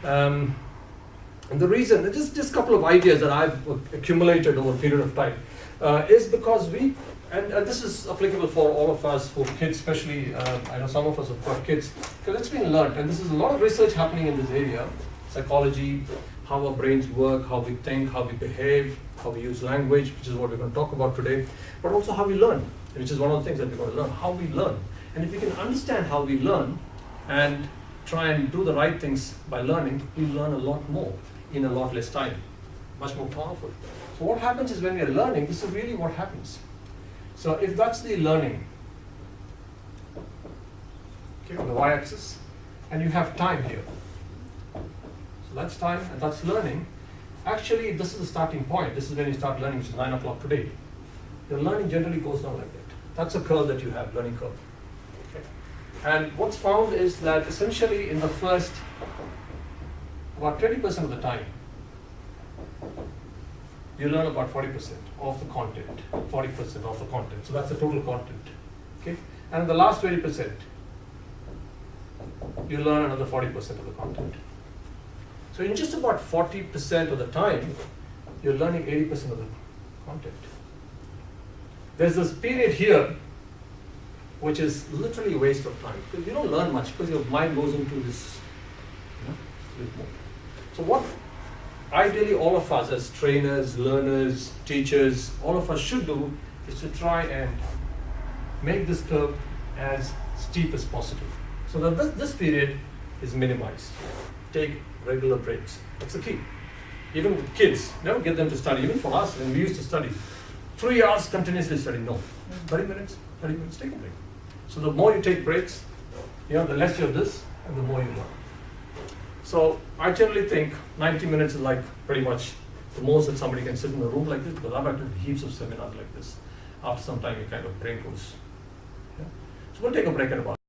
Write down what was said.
And the reason, just a couple of ideas that I've accumulated over a period of time, is because and this is applicable for all of us, for kids especially. I know some of us have got kids, because it's been learned, and this is a lot of research happening in this area, psychology, how our brains work, how we think, how we behave, how we use language, which is what we're going to talk about today, but also how we learn, which is one of the things that we're going to learn, how we learn. And if we can understand how we learn and try and do the right things by learning, we learn a lot more in a lot less time, much more powerful. So what happens is when we are learning, this is really what happens. So if that's the learning, okay, on the y-axis, and you have time here. So that's time and that's learning. Actually, this is the starting point. This is when you start learning, which is 9 o'clock today. Your learning generally goes down like that. That's a curve that you have, learning curve. Okay. And what's found is that essentially in the first about 20% of the time, you learn about 40% of the content, 40% of the content. So that's the total content. Okay? And in the last 20%, you learn another 40% of the content. So in just about 40% of the time, you're learning 80% of the content. There's this period here, which is literally a waste of time, because you don't learn much, because your mind goes into this, bit more. So what ideally all of us as trainers, learners, teachers, all of us should do is to try and make this curve as steep as possible, so that this period is minimized. Take regular breaks. That's the key. Even with kids, never get them to study. Even for us, when we used to study, 3 hours continuously study. No, 30 minutes, take a break. So the more you take breaks, the less you have this, and the more you learn. So I generally think 90 minutes is like pretty much the most that somebody can sit in a room like this, because I've attended heaps of seminars like this. After some time, your kind of brain goes. Yeah? So we'll take a break at about